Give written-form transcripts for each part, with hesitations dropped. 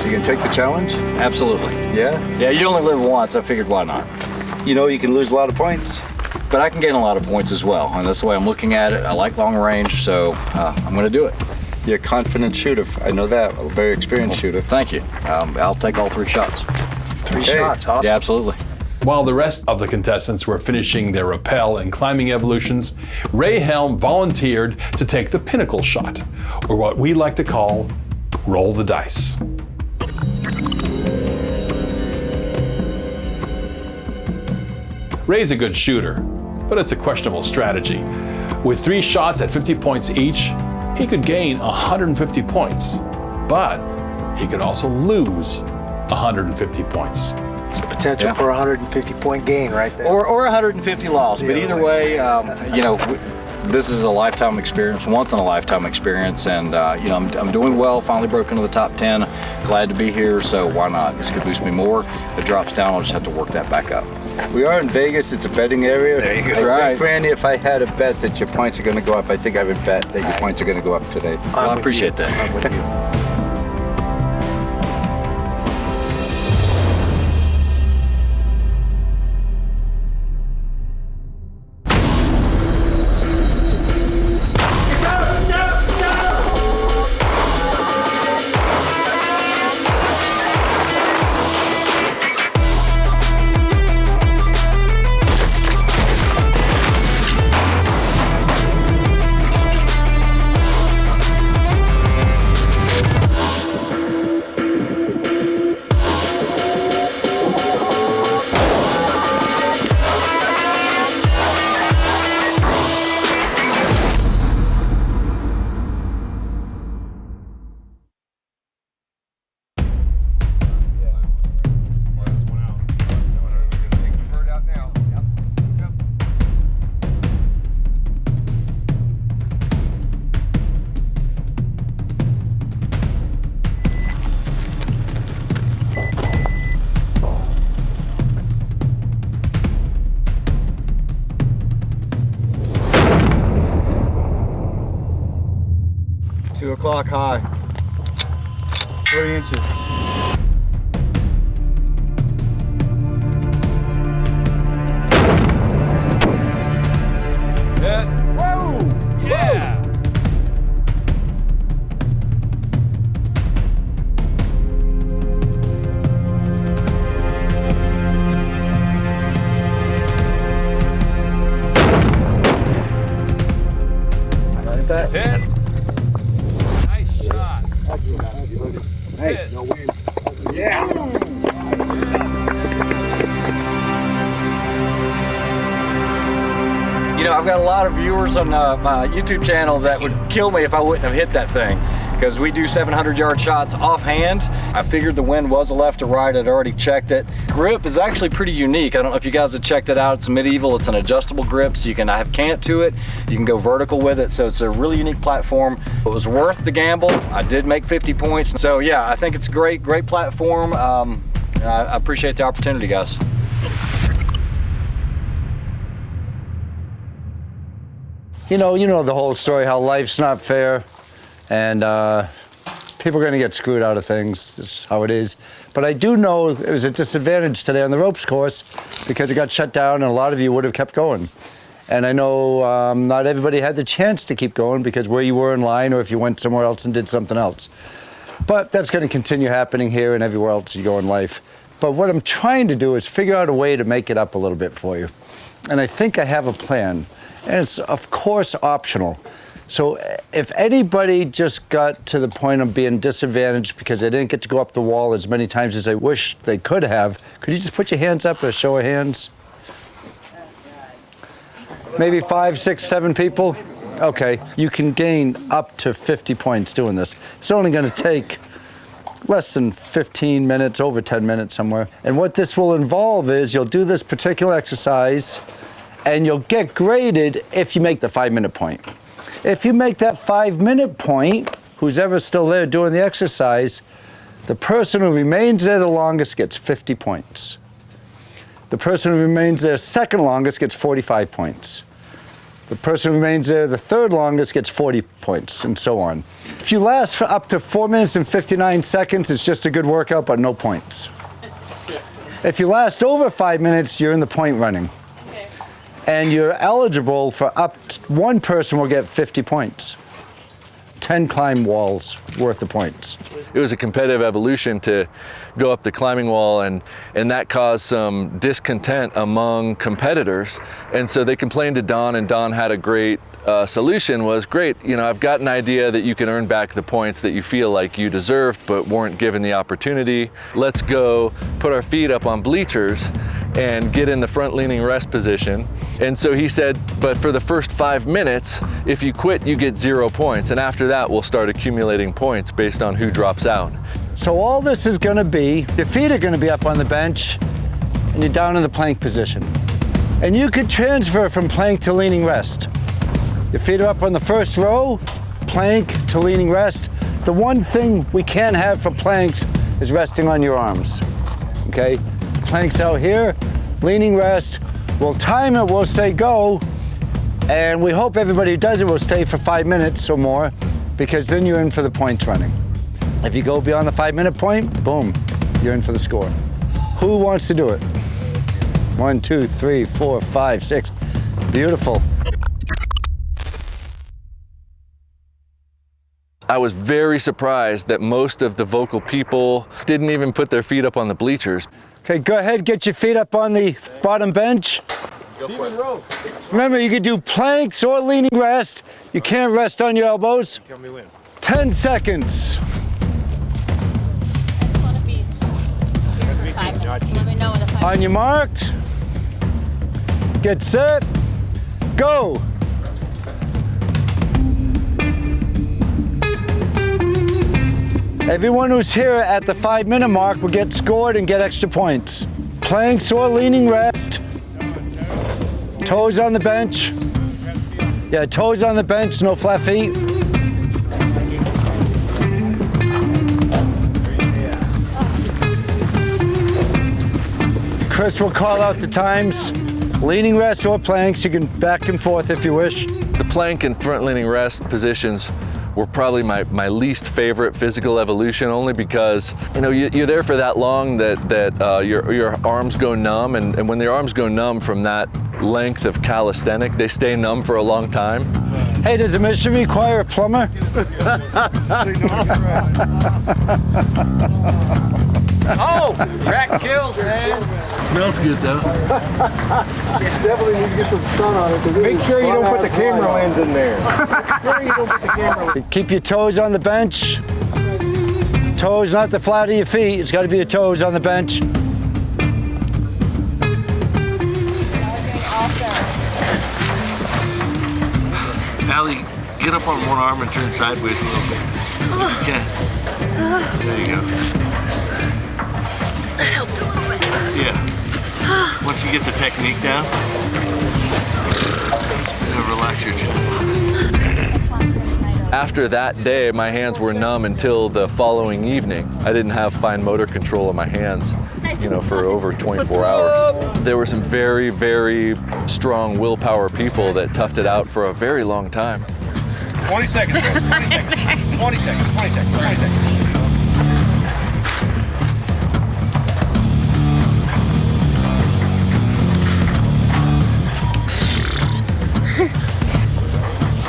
You can take the challenge? Absolutely. Yeah? Yeah, you only live once. I figured why not. You know, you can lose a lot of points. But I can gain a lot of points as well, and that's the way I'm looking at it. I like long range, so I'm going to do it. You're a confident shooter. I know that. A very experienced shooter. Thank you. I'll take all 3 shots. 3 shots, awesome. Yeah, absolutely. While the rest of the contestants were finishing their rappel and climbing evolutions, Ray Helm volunteered to take the pinnacle shot, or what we like to call roll the dice. Ray's a good shooter, but it's a questionable strategy. With 3 shots at 50 points each, he could gain 150 points, but he could also lose 150 points. So potential for a 150-point gain right there. Or 150 loss, but either way, you know, this is a lifetime experience, once in a lifetime experience, and you know, I'm doing well. Finally broke into the top 10. Glad to be here, so why not? This could boost me more. If it drops down, I'll just have to work that back up. We are in Vegas. It's a betting area. There you go. That's right. Think, Randy, if I had a bet that your points are going to go up, I think I would bet that your points are going to go up today. Well, I appreciate that. I'm with you. O'clock high. 3 inches. Whoa! Yeah! Like that? Hit. Nice shot. Hey, no wind. Yeah. You know, I've got a lot of viewers on my YouTube channel that would kill me if I wouldn't have hit that thing, because we do 700-yard shots offhand. I figured the wind was a left to right. I'd already checked it. Grip is actually pretty unique. I don't know if you guys have checked it out. It's medieval. It's an adjustable grip, so you can have cant to it. You can go vertical with it, so it's a really unique platform. It was worth the gamble. I did make 50 points. So yeah, I think it's a great platform. I appreciate the opportunity, guys. You know the whole story, how life's not fair, and people are going to get screwed out of things. This is how it is. But I do know it was a disadvantage today on the ropes course because it got shut down, and a lot of you would have kept going. And I know not everybody had the chance to keep going because where you were in line, or if you went somewhere else and did something else. But that's going to continue happening here and everywhere else you go in life. But what I'm trying to do is figure out a way to make it up a little bit for you. And I think I have a plan. And it's, of course, optional. So if anybody just got to the point of being disadvantaged because they didn't get to go up the wall as many times as they wish they could have, could you just put your hands up, a show of hands? Maybe 5, 6, 7 people? Okay, you can gain up to 50 points doing this. It's only going to take less than 15 minutes, over 10 minutes somewhere. And what this will involve is you'll do this particular exercise and you'll get graded if you make the 5-minute point. If you make that 5-minute point, who's ever still there doing the exercise, the person who remains there the longest gets 50 points. The person who remains there second longest gets 45 points. The person who remains there the third longest gets 40 points, and so on. If you last for up to 4 minutes and 59 seconds, it's just a good workout, but no points. If you last over 5 minutes, you're in the point running. Okay. And you're eligible for up to one person will get 50 points. 10 climb walls worth of points. It was a competitive evolution to go up the climbing wall, and that caused some discontent among competitors. And so they complained to Don, and Don had a great solution. Was great, you know, I've got an idea that you can earn back the points that you feel like you deserved but weren't given the opportunity. Let's go put our feet up on bleachers and get in the front leaning rest position. And so he said, but for the first 5 minutes, if you quit, you get 0 points. And after that, we'll start accumulating points based on who drops out. So all this is gonna be, your feet are gonna be up on the bench and you're down in the plank position. And you could transfer from plank to leaning rest. Your feet are up on the first row, plank to leaning rest. The one thing we can't have for planks is resting on your arms, okay? It's planks out here, leaning rest. We'll time it, we'll say go, and we hope everybody who does it will stay for 5 minutes or more, because then you're in for the points running. If you go beyond the 5 minute point, boom, you're in for the score. Who wants to do it? 1, 2, 3, 4, 5, 6. Beautiful. I was very surprised that most of the vocal people didn't even put their feet up on the bleachers. Okay, go ahead, get your feet up on the bottom bench. Remember, you can do planks or leaning rest. You can't rest on your elbows. 10 seconds. On your marks, get set, go. Everyone who's here at the 5 minute mark will get scored and get extra points. Planks or leaning rest. Toes on the bench. Yeah, toes on the bench, no flat feet. Chris will call out the times. Leaning rest or planks, you can back and forth if you wish. The plank and front leaning rest positions were probably my least favorite physical evolution, only because, you know, you're there for that long that your arms go numb, and when your arms go numb from that length of calisthenic, they stay numb for a long time. Hey, does the mission require a plumber? Oh, crack kills, man. Smells good though. Definitely need to get some sun on it. Make sure you don't put the camera lens in there. Make sure you don't put the camera lens. Keep your toes on the bench. Toes, not the flat of your feet. It's got to be your toes on the bench. Allie, get up on one arm and turn sideways a little bit. Okay. There you go. That helped a little bit. Yeah. Once you get the technique down, relax your chest. After that day, my hands were numb until the following evening. I didn't have fine motor control of my hands, you know, for over 24 hours. There were some very, very strong willpower people that toughed it out for a very long time. 20 seconds, guys. 20 seconds. 20 seconds. 20 seconds. 20 seconds.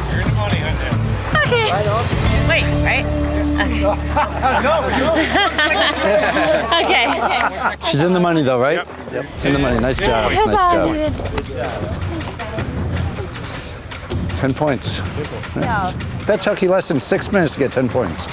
You're in the money, honey. Okay. Wait, right? Okay. Okay. She's in the money though, right? Yep. In the money. Nice job. Nice job. 10 points. Yeah. That took you less than 6 minutes to get 10 points.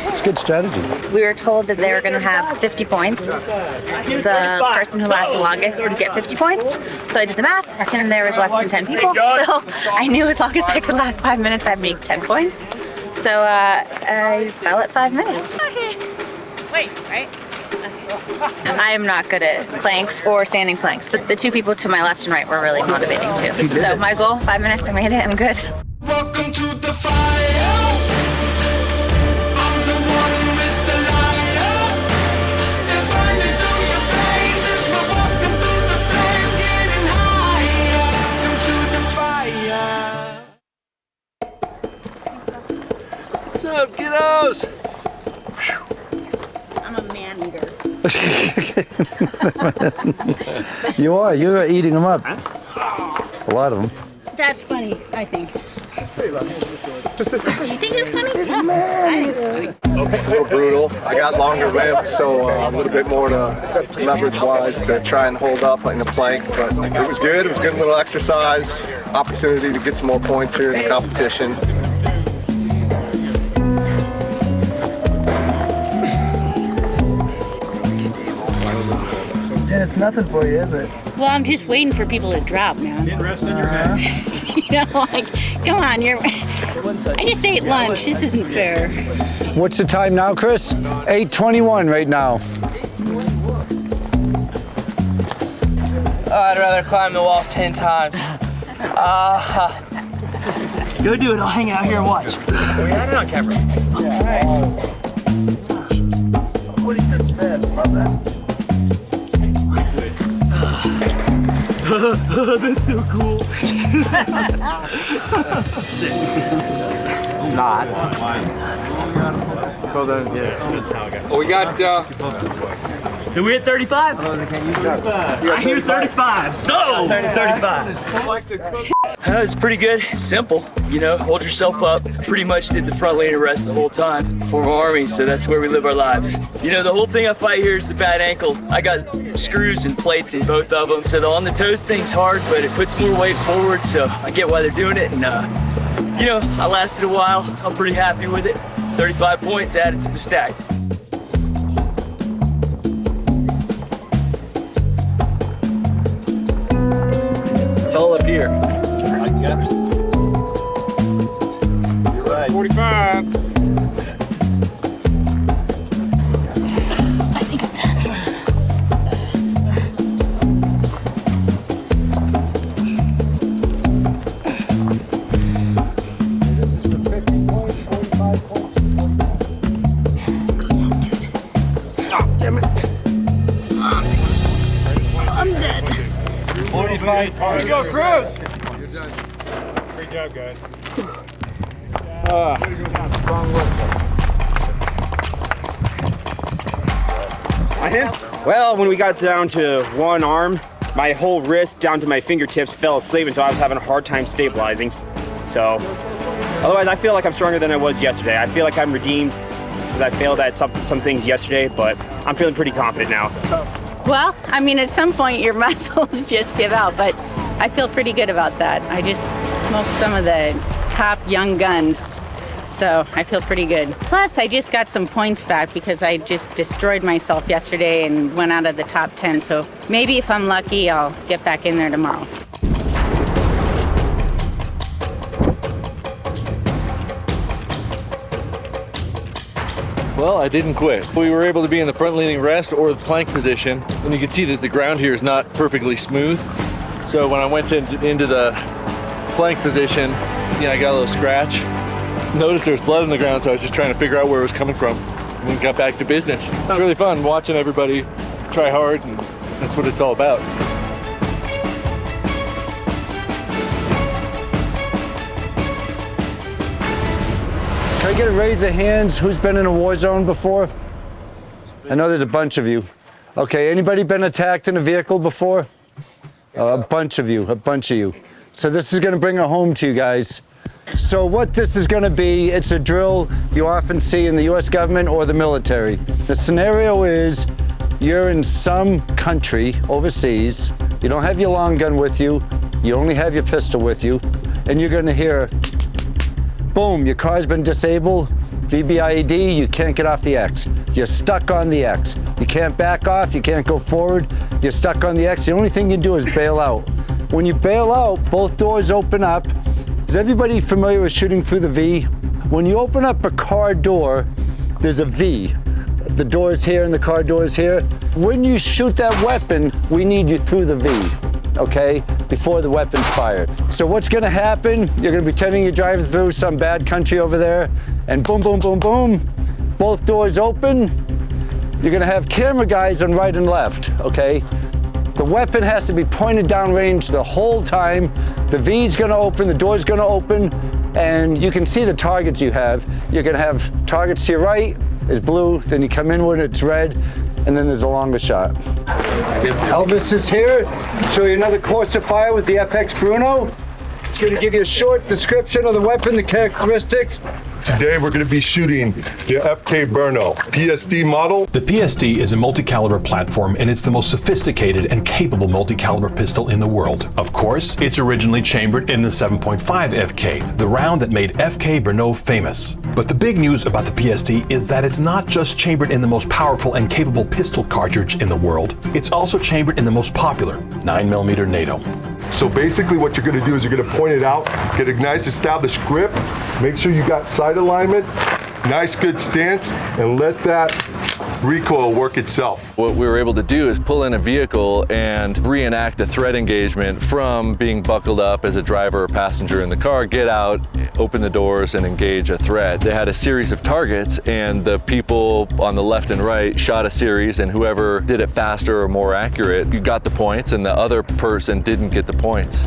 It's a good strategy. We were told that they were going to have 50 points. The person who lasted longest would get 50 points. So I did the math, and there was less than 10 people. So I knew as long as I could last 5 minutes, I'd make 10 points. So I fell at 5 minutes. Okay. Wait, right? I am not good at planks or standing planks, but the two people to my left and right were really motivating too. So my goal, 5 minutes, I made it, I'm good. Welcome to the fire. I'm the one with the lighter. They're burning through your veins as we're walking through the flames, getting higher. What's up, kiddos? I'm a man eater. You're eating them up. A lot of them. That's funny, I think. You think it's funny? I think it's funny. It's a little brutal. I got longer limbs, so a little bit more to leverage-wise to try and hold up in the plank. But it was good. It was a good little exercise. Opportunity to get some more points here in the competition. It's nothing for you, is it? Well, I'm just waiting for people to drop, man. Didn't rest in your head. You know, like, come on, I just ate lunch. This isn't fair. What's the time now, Chris? 8:21 right now. I'd rather climb the wall 10 times. Go do it. I'll hang out here and watch. We had it on camera. What he just said about that. That's so cool. Not. We got, So we're at 35? I hear 35, so 35. It's pretty good, simple. You know, hold yourself up. Pretty much did the front lane arrest the whole time for my army, so that's where we live our lives. You know, the whole thing I fight here is the bad ankles. I got screws and plates in both of them, so the on the toes thing's hard, but it puts more weight forward, so I get why they're doing it. And you know, I lasted a while. I'm pretty happy with it. 35 points added to the stack. It's all up here. you're right. 45. I'm dead. 45. Here you go, Chris. Great job, guys. Strong work. Well, when we got down to one arm, my whole wrist down to my fingertips fell asleep, and so I was having a hard time stabilizing. So, otherwise, I feel like I'm stronger than I was yesterday. I feel like I'm redeemed because I failed at some things yesterday, but I'm feeling pretty confident now. Well, I mean, at some point your muscles just give out, but I feel pretty good about that. I just smoked some of the top young guns, so I feel pretty good. Plus, I just got some points back because I just destroyed myself yesterday and went out of the top 10, so maybe if I'm lucky, I'll get back in there tomorrow. Well, I didn't quit. We were able to be in the front leaning rest or the plank position, and you can see that the ground here is not perfectly smooth. So when I went into the plank position, I got a little scratch. Noticed there was blood on the ground, so I was just trying to figure out where it was coming from, and then got back to business. It's really fun watching everybody try hard, and that's what it's all about. Can I get a raise of hands? Who's been in a war zone before? I know there's a bunch of you. Okay, anybody been attacked in a vehicle before? A bunch of you. So this is gonna bring it home to you guys. So what this is gonna be, it's a drill you often see in the US government or the military. The scenario is you're in some country overseas, you don't have your long gun with you, you only have your pistol with you, and you're gonna hear, boom, your car's been disabled, VBIED, you can't get off the X. You're stuck on the X. You can't back off, you can't go forward, you're stuck on the X. The only thing you do is bail out. When you bail out, both doors open up. Is everybody familiar with shooting through the V? When you open up a car door, there's a V. The door is here and the car door is here. When you shoot that weapon, we need you through the V, okay? Before the weapon's fired. So what's gonna happen, you're gonna be pretending you're driving through some bad country over there, and boom, boom, boom, boom, both doors open. You're gonna have camera guys on right and left, okay? The weapon has to be pointed downrange the whole time. The V's gonna open, the door's gonna open. and you can see the targets you have. You can have targets to your right is blue, then you come in when it's red, and then there's a longer shot. Elvis is here. Show you another course of fire with the FX Bruno. It's going to give you a short description of the weapon, the characteristics. Today we're going to be shooting the FK Bruno PSD model. The PSD is a multi-caliber platform, and it's the most sophisticated and capable multi-caliber pistol in the world. Of course, it's originally chambered in the 7.5 FK, the round that made FK Bruno famous. But the big news about the PSD is that it's not just chambered in the most powerful and capable pistol cartridge in the world, it's also chambered in the most popular 9mm NATO. So basically what you're going to do is you're going to point it out, get a nice established grip, make sure you got sight alignment, nice good stance, and let that recoil work itself. What we were able to do is pull in a vehicle and reenact a threat engagement from being buckled up as a driver or passenger in the car, get out, open the doors, and engage a threat. They had a series of targets, and the people on the left and right shot a series, and whoever did it faster or more accurate, you got the points, and the other person didn't get the points.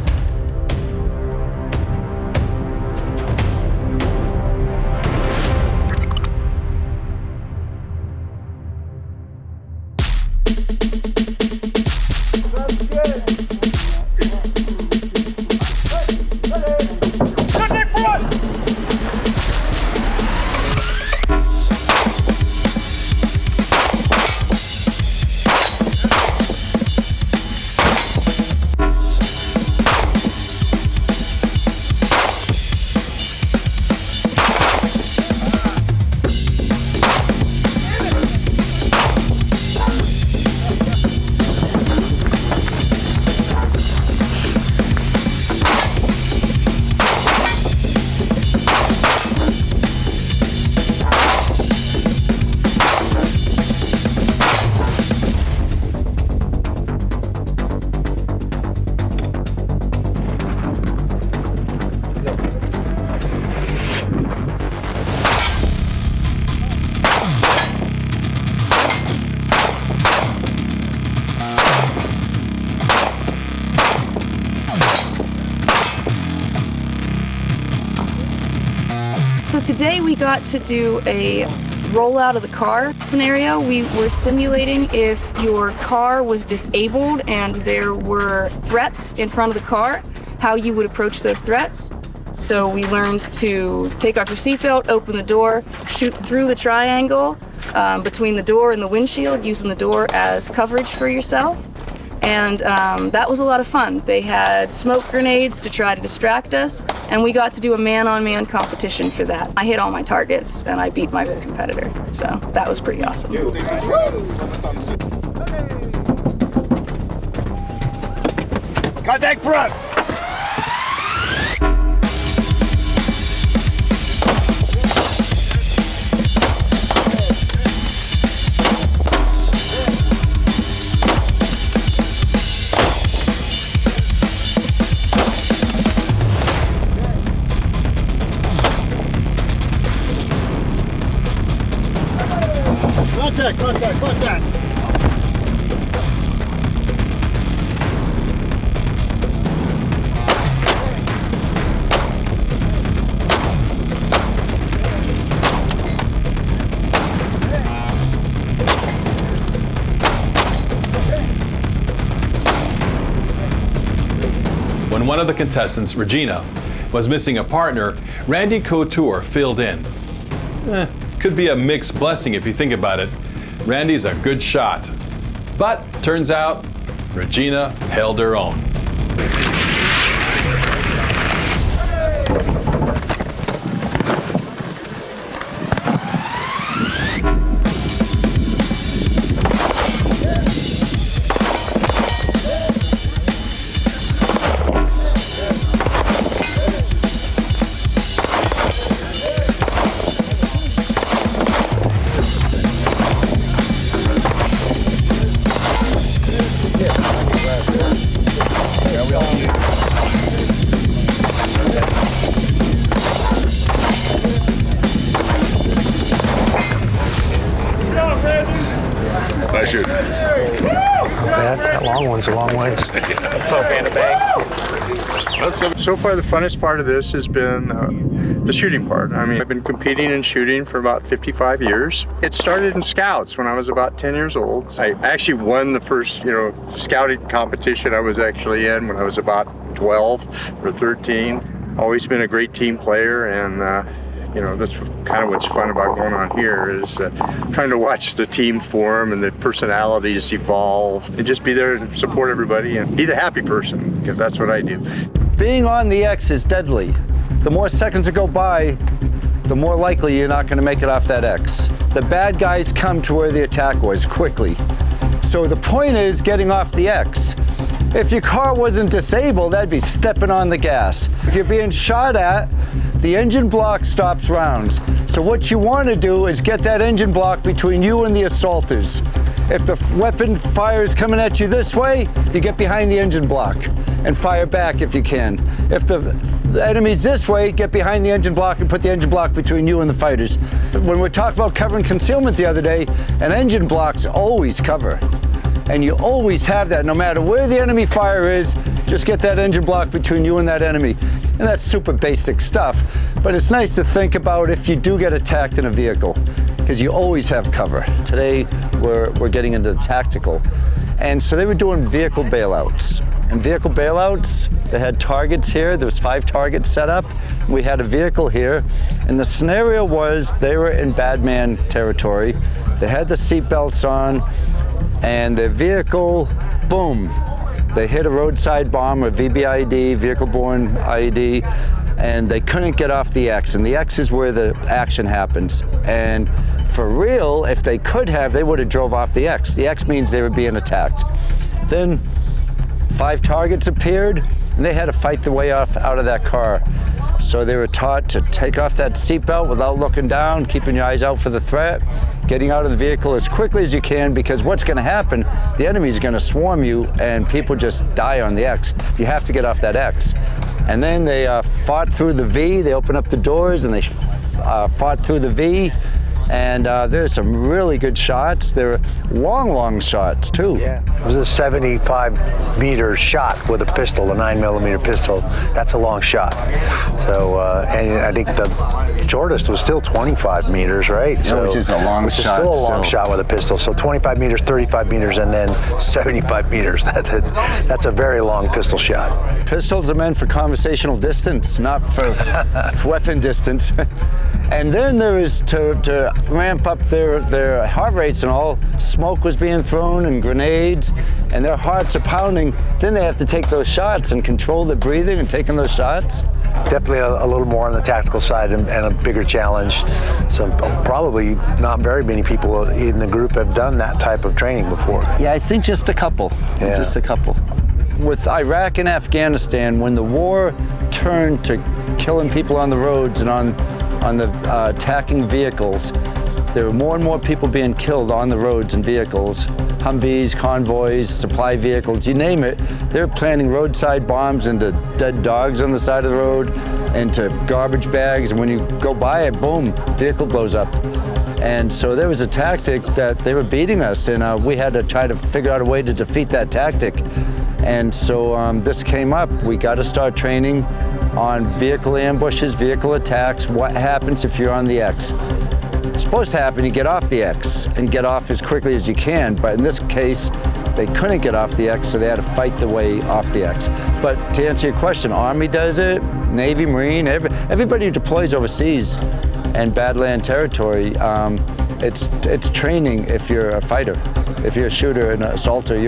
So today we got to do a rollout of the car scenario. We were simulating if your car was disabled and there were threats in front of the car, how you would approach those threats. So we learned to take off your seatbelt, open the door, shoot through the triangle between the door and the windshield, using the door as coverage for yourself. And that was a lot of fun. They had smoke grenades to try to distract us, and we got to do a man-on-man competition for that. I hit all my targets, and I beat my competitor, so that was pretty awesome. Contact front! Contact! When one of the contestants, Regina, was missing a partner, Randy Couture filled in. Could be a mixed blessing if you think about it. Randy's a good shot. But turns out, Regina held her own. Nice shoot. That long one's a long ways. Let's go, Panda Bang. So far, the funnest part of this has been the shooting part. I mean, I've been competing and shooting for about 55 years. It started in Scouts when I was about 10 years old. I actually won the first, scouting competition I was actually in when I was about 12 or 13. Always been a great team player, and that's kind of what's fun about going on here is trying to watch the team form and the personalities evolve and just be there and support everybody and be the happy person, because that's what I do. Being on the X is deadly. The more seconds that go by, the more likely you're not going to make it off that X. The bad guys come to where the attack was quickly. So the point is getting off the X. If your car wasn't disabled, that'd be stepping on the gas. If you're being shot at, the engine block stops rounds. So what you want to do is get that engine block between you and the assaulters. If the weapon fires coming at you this way, you get behind the engine block and fire back if you can. If the enemy's this way, get behind the engine block and put the engine block between you and the fighters. When we talked about cover and concealment the other day, an engine block's always cover. And you always have that, no matter where the enemy fire is, just get that engine block between you and that enemy. And that's super basic stuff, but it's nice to think about if you do get attacked in a vehicle, because you always have cover. Today, we're getting into the tactical. And so they were doing vehicle bailouts. And vehicle bailouts, they had targets here. There was 5 targets set up. We had a vehicle here. And the scenario was they were in bad man territory. They had the seat belts on, and the vehicle, boom, they hit a roadside bomb, a VBIED, vehicle-borne IED, and they couldn't get off the X. And the X is where the action happens. And for real, if they could have, they would have drove off the X. The X means they were being attacked. Then 5 targets appeared, and they had to fight their way out of that car. So they were taught to take off that seatbelt without looking down, keeping your eyes out for the threat, getting out of the vehicle as quickly as you can, because what's going to happen, the enemy's going to swarm you and people just die on the X. You have to get off that X. And then they fought through the V. They opened up the doors and they fought through the V. And there's some really good shots. They're long shots too. Yeah. It was a 75-meter shot with a pistol, a 9mm pistol. That's a long shot. So, and I think the shortest was still 25 meters, right? Yeah, which is a long which shot. Which is still a long shot with a pistol. So 25 meters, 35 meters, and then 75 meters. That's a very long pistol shot. Pistols are meant for conversational distance, not for weapon distance. And then there is to ramp up their heart rates and all. Smoke was being thrown and grenades, and their hearts are pounding. Then they have to take those shots and control their breathing and taking those shots. Definitely a little more on the tactical side and a bigger challenge. So probably not very many people in the group have done that type of training before. Yeah, I think just a couple. Yeah. Just a couple. With Iraq and Afghanistan, when the war turned to killing people on the roads and on the attacking vehicles, there were more and more people being killed on the roads and vehicles. Humvees, convoys, supply vehicles, you name it. They're planting roadside bombs into dead dogs on the side of the road, into garbage bags, and when you go by it, boom, vehicle blows up. And so there was a tactic that they were beating us, and we had to try to figure out a way to defeat that tactic. And so this came up. We got to start training on vehicle ambushes, vehicle attacks. What happens if you're on the X? It's supposed to happen, you get off the X and get off as quickly as you can. But in this case, they couldn't get off the X, so they had to fight the way off the X. But to answer your question, Army does it, Navy, Marine, everybody who deploys overseas and badland territory, it's training if you're a fighter. If you're a shooter and an assaulter,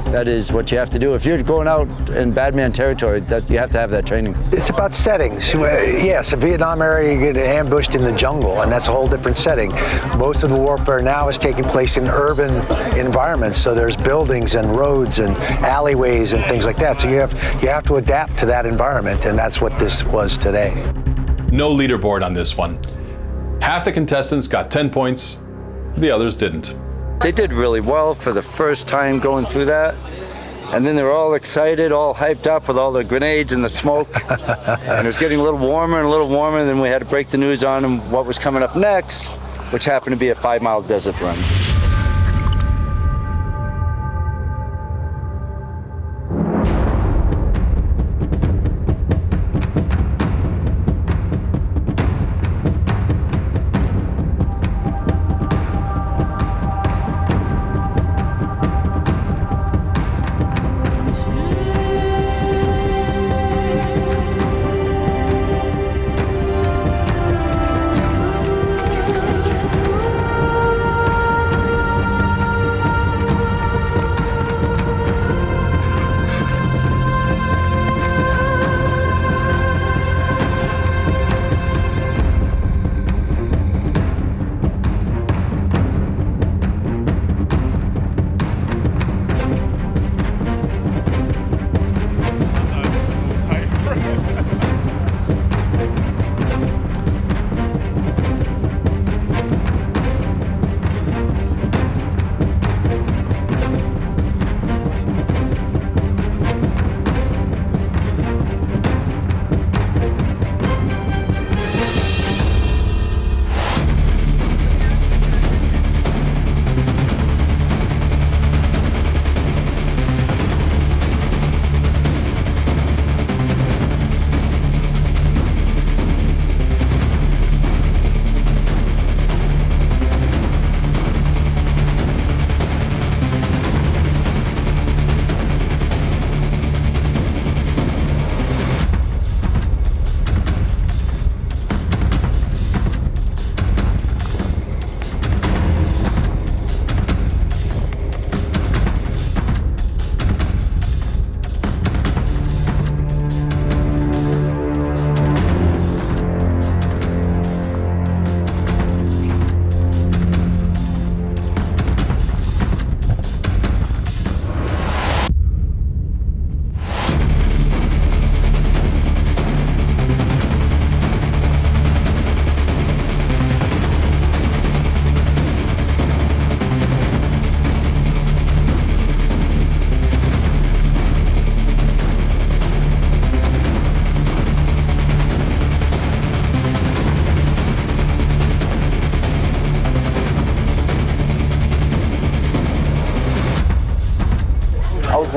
that is what you have to do. If you're going out in badman territory, that you have to have that training. It's about settings. Yes, a Vietnam area, you get ambushed in the jungle, and that's a whole different setting. Most of the warfare now is taking place in urban environments, so there's buildings and roads and alleyways and things like that. So you have to adapt to that environment, and that's what this was today. No leaderboard on this one. Half the contestants got 10 points, the others didn't. They did really well for the first time going through that. And then they were all excited, all hyped up with all the grenades and the smoke. And it was getting a little warmer and a little warmer, and then we had to break the news on them what was coming up next, which happened to be a 5-mile desert run.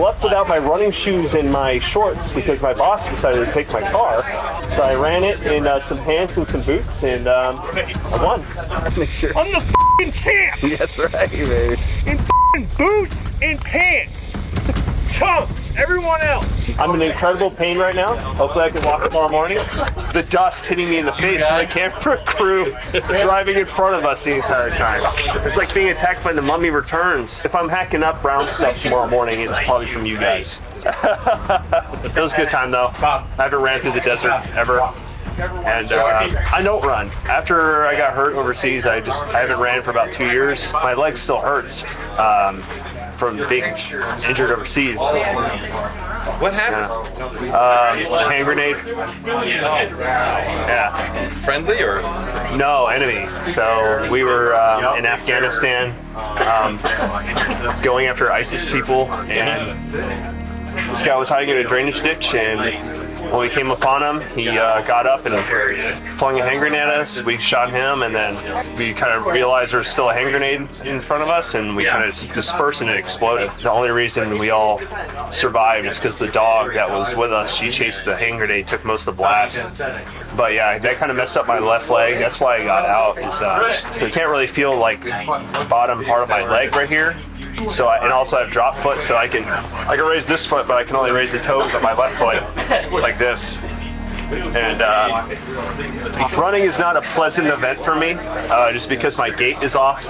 left without my running shoes and my shorts because my boss decided to take my car. So I ran it in some pants and some boots, and I won. Make sure. I'm the f***ing champ! That's right, baby. In f***ing boots and pants. Chumps, everyone else. I'm in incredible pain right now. Hopefully I can walk tomorrow morning. The dust hitting me in the face from the camera crew driving in front of us the entire time. It's like being attacked by the Mummy Returns. If I'm hacking up brown stuff tomorrow morning, it's probably from you guys. It was a good time though. I haven't ran through the desert ever. And I don't run. After I got hurt overseas, I haven't ran for about 2 years. My leg still hurts from being injured overseas. What happened? Hand grenade. Yeah. Friendly or? No, enemy. So we were in Afghanistan going after ISIS people, and this guy was hiding in a drainage ditch, and when we came upon him, he got up and flung a hand grenade at us. We shot him, and then we kind of realized there was still a hand grenade in front of us, and we kind of dispersed and it exploded. The only reason we all survived is because the dog that was with us, she chased the hand grenade, took most of the blast. But yeah, that kind of messed up my left leg. That's why I got out. I can't really feel like the bottom part of my leg right here. So and also I have drop foot, so I can raise this foot, but I can only raise the toes of my left foot like this. And running is not a pleasant event for me, just because my gait is off.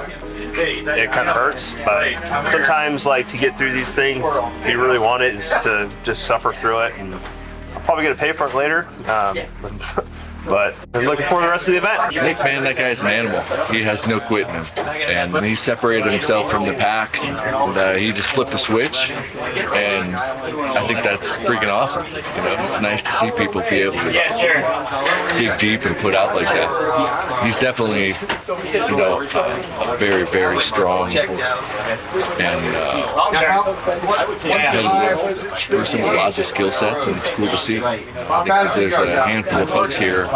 It kind of hurts, but sometimes like to get through these things, if you really want it, is to just suffer through it. And I'm probably gonna pay for it later. But I'm looking forward to the rest of the event. Nick, man, that guy's an animal. He has no quit in him. And he separated himself from the pack, and he just flipped a switch. And I think that's freaking awesome. You know, it's nice to see people be able to dig deep and put out like that. He's definitely, you know, a very, very strong and person with lots of skill sets, and it's cool to see. There's a handful of folks here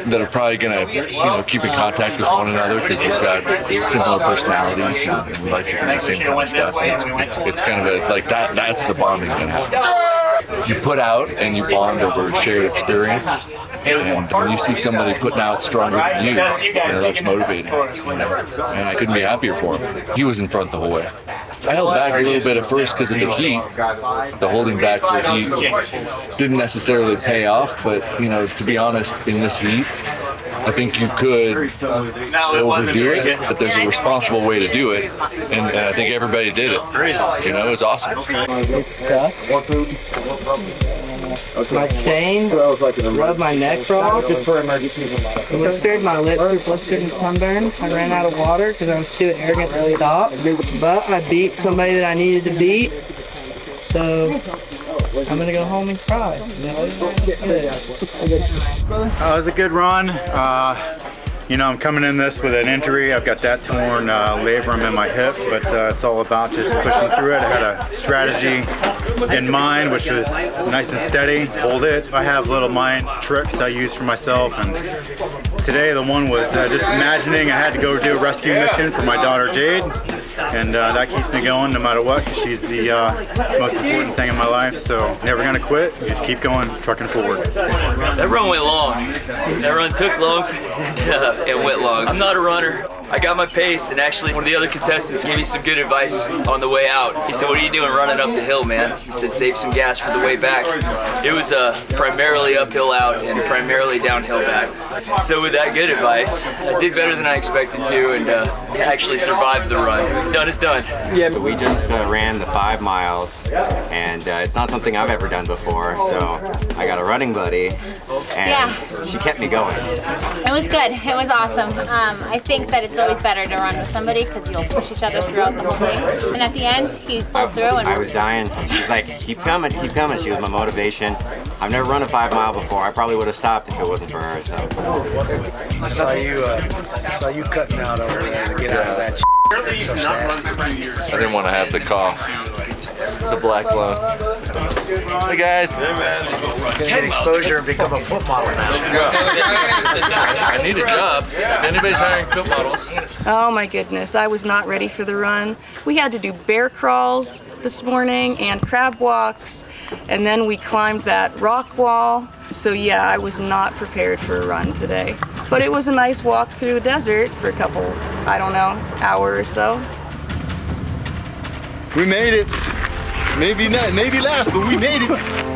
that are probably going to, you know, keep in contact with one another because we've got similar personalities and we like to do the same kind of stuff. And it's kind of like that. That's the bonding that happens. You put out and you bond over shared experience. And when you see somebody putting out stronger than you know, that's motivating. You know? And I couldn't be happier for him. He was in front the whole way. I held back a little bit at first because of the heat. The holding back for heat didn't necessarily pay off, but you know, to be honest, in this heat, I think you could overdo it, but there's a responsible way to do it, and I think everybody did it. You know, it was awesome. It sucks. My chain rubbed my neck raw. Just for emergencies. Blistered, my lips were blistered and sunburned. I ran out of water because I was too arrogant to stop. But I beat somebody that I needed to beat. So I'm gonna go home and cry. It was a good run. You know, I'm coming in this with an injury. I've got that torn labrum in my hip, but it's all about just pushing through it. I had a strategy in mind, which was nice and steady, hold it. I have little mind tricks I use for myself, and today the one was just imagining I had to go do a rescue mission for my daughter Jade, and that keeps me going no matter what, because she's the most important thing in my life. So never gonna quit, just keep going, trucking forward. That run went long. That run took long. It went long. I'm not a runner. I got my pace, and actually one of the other contestants gave me some good advice on the way out. He said, "What are you doing running up the hill, man?" He said, "Save some gas for the way back." It was primarily uphill out and primarily downhill back. So with that good advice, I did better than I expected to, and actually survived the run. Done is done. Yeah, we just ran the 5 miles, and it's not something I've ever done before, so I got a running buddy, and she kept me going. It was good. It was awesome. I think that it's always better to run with somebody because you'll push each other throughout the whole thing. And at the end, he pulled through. And I was dying. She's like, keep coming, keep coming. She was my motivation. I've never run a 5 mile before. I probably would have stopped if it wasn't for her. So. I saw you cutting out over there to get out of that. So fast. I didn't want to have the cough, the black lung. Hey guys. Hey man. Get exposure and become a foot model now. I need a job. If anybody's hiring foot models. Oh my goodness, I was not ready for the run. We had to do bear crawls this morning and crab walks, and then we climbed that rock wall. So yeah, I was not prepared for a run today. But it was a nice walk through the desert for a couple, I don't know, hour or so. We made it. Maybe not, maybe last, but we made it.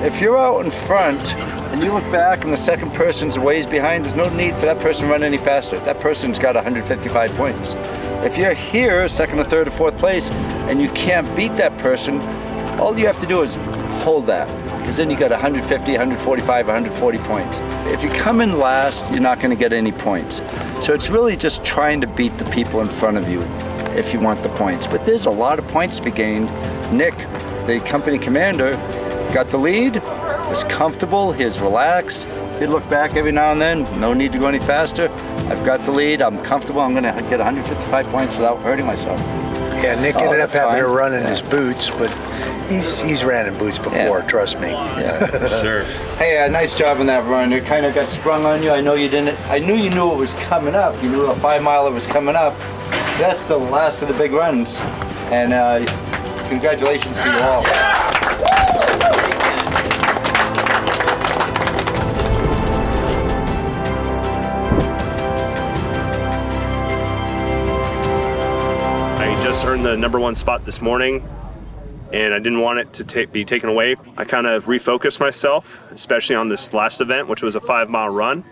If you're out in front and you look back and the second person's a ways behind, there's no need for that person to run any faster. That person's got 155 points. If you're here, second or third or fourth place, and you can't beat that person, all you have to do is hold that. Because then you got 150, 145, 140 points. If you come in last, you're not going to get any points. So it's really just trying to beat the people in front of you if you want the points. But there's a lot of points to be gained. Nick, the company commander, got the lead, was comfortable, he's relaxed. He'd look back every now and then, no need to go any faster. I've got the lead, I'm comfortable, I'm gonna get 155 points without hurting myself. Yeah, Nick ended up having to run in his boots, but he's ran in boots before, trust me. Yeah. Sure. Hey, nice job on that run. It kind of got sprung on you. I know you didn't. I knew you knew it was coming up. You knew a 5 miler was coming up. That's the last of the big runs, and congratulations to you all. I just earned the #1 spot this morning, and I didn't want it to be taken away. I kind of refocused myself, especially on this last event, which was a 5-mile run.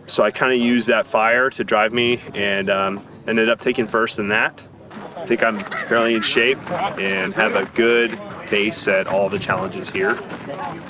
So I kind of used that fire to drive me, and ended up taking first in that. I think I'm fairly in shape and have a good base at all the challenges here,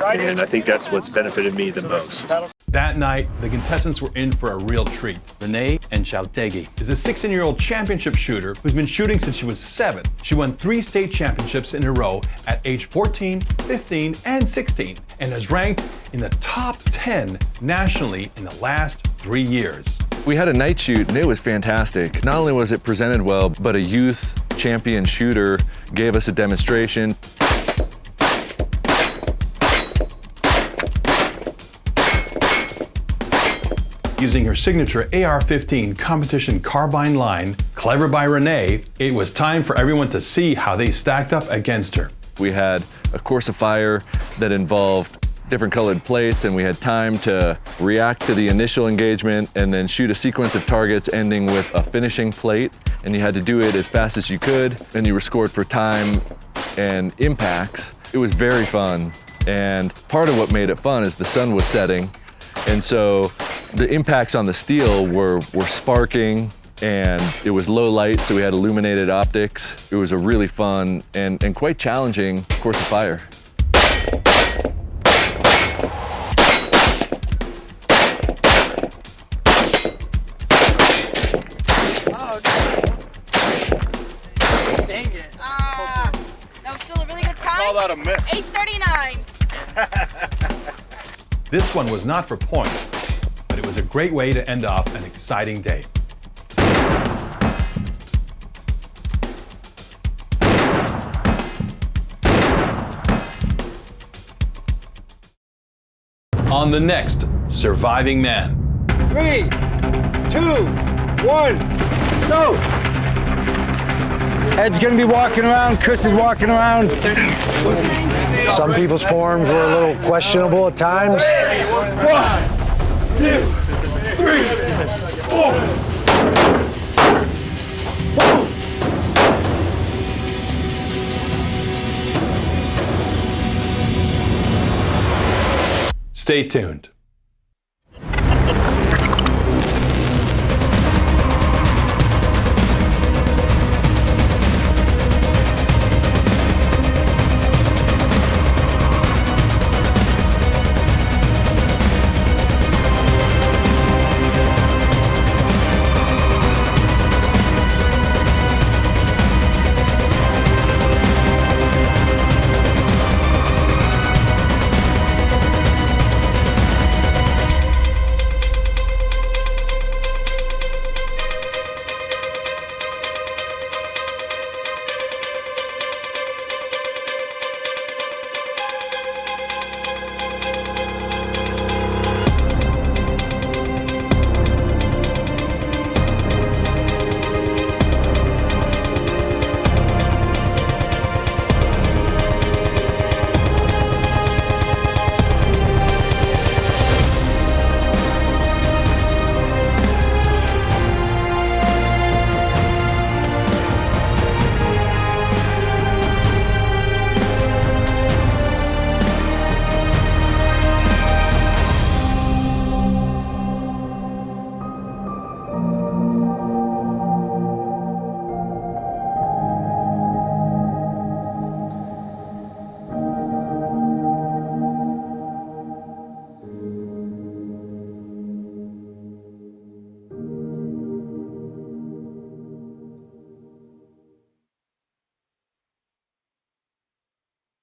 and I think that's what's benefited me the most. That night, the contestants were in for a real treat. Renee Enchautegui is a 16-year-old championship shooter who's been shooting since she was 7. She won 3 state championships in a row at age 14, 15, and 16, and has ranked in the top 10 nationally in the last 3 years. We had a night shoot and it was fantastic. Not only was it presented well, but a youth champion shooter gave us a demonstration. Using her signature AR-15 competition carbine line, clever by Renee, it was time for everyone to see how they stacked up against her. We had a course of fire that involved different colored plates, and we had time to react to the initial engagement and then shoot a sequence of targets ending with a finishing plate. And you had to do it as fast as you could, and you were scored for time and impacts. It was very fun, and part of what made it fun is the sun was setting, and so the impacts on the steel were sparking, and it was low light, so we had illuminated optics. It was a really fun and quite challenging course of fire. Dang it. That was still a really good time. Call that a miss. 8:39. This one was not for points, but it was a great way to end off an exciting day. On the next Surviving Man. 3, 2, 1, go! Ed's gonna be walking around, Chris is walking around. Some people's forms were a little questionable at times. 1, 2, 3, 4. Stay tuned.